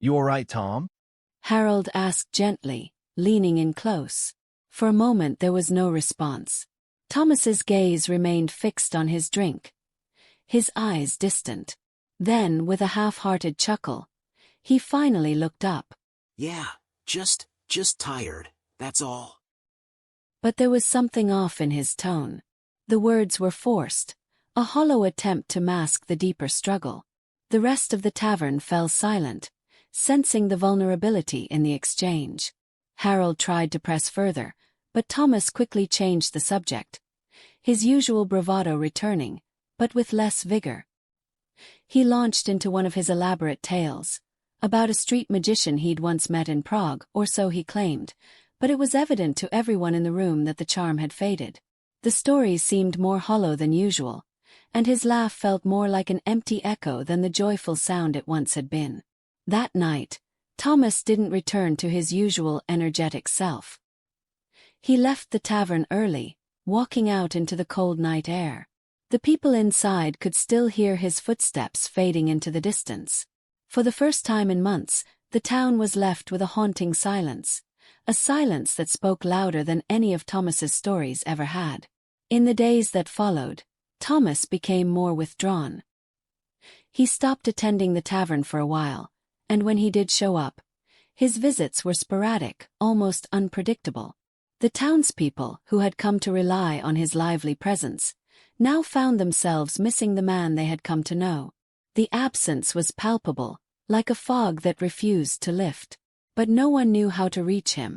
You all right, Tom? Harold asked gently, leaning in close. For a moment there was no response. Thomas's gaze remained fixed on his drink, his eyes distant. Then, with a half-hearted chuckle, he finally looked up. Yeah, just tired, that's all. But there was something off in his tone. The words were forced, a hollow attempt to mask the deeper struggle. The rest of the tavern fell silent, sensing the vulnerability in the exchange. Harold tried to press further, but Thomas quickly changed the subject, his usual bravado returning, but with less vigor. He launched into one of his elaborate tales, about a street magician he'd once met in Prague, or so he claimed, but it was evident to everyone in the room that the charm had faded. The story seemed more hollow than usual, and his laugh felt more like an empty echo than the joyful sound it once had been. That night, Thomas didn't return to his usual energetic self. He left the tavern early, walking out into the cold night air. The people inside could still hear his footsteps fading into the distance. For the first time in months, the town was left with a haunting silence, a silence that spoke louder than any of Thomas's stories ever had. In the days that followed, Thomas became more withdrawn. He stopped attending the tavern for a while, and when he did show up, his visits were sporadic, almost unpredictable. The townspeople, who had come to rely on his lively presence, now found themselves missing the man they had come to know. The absence was palpable, like a fog that refused to lift. But no one knew how to reach him.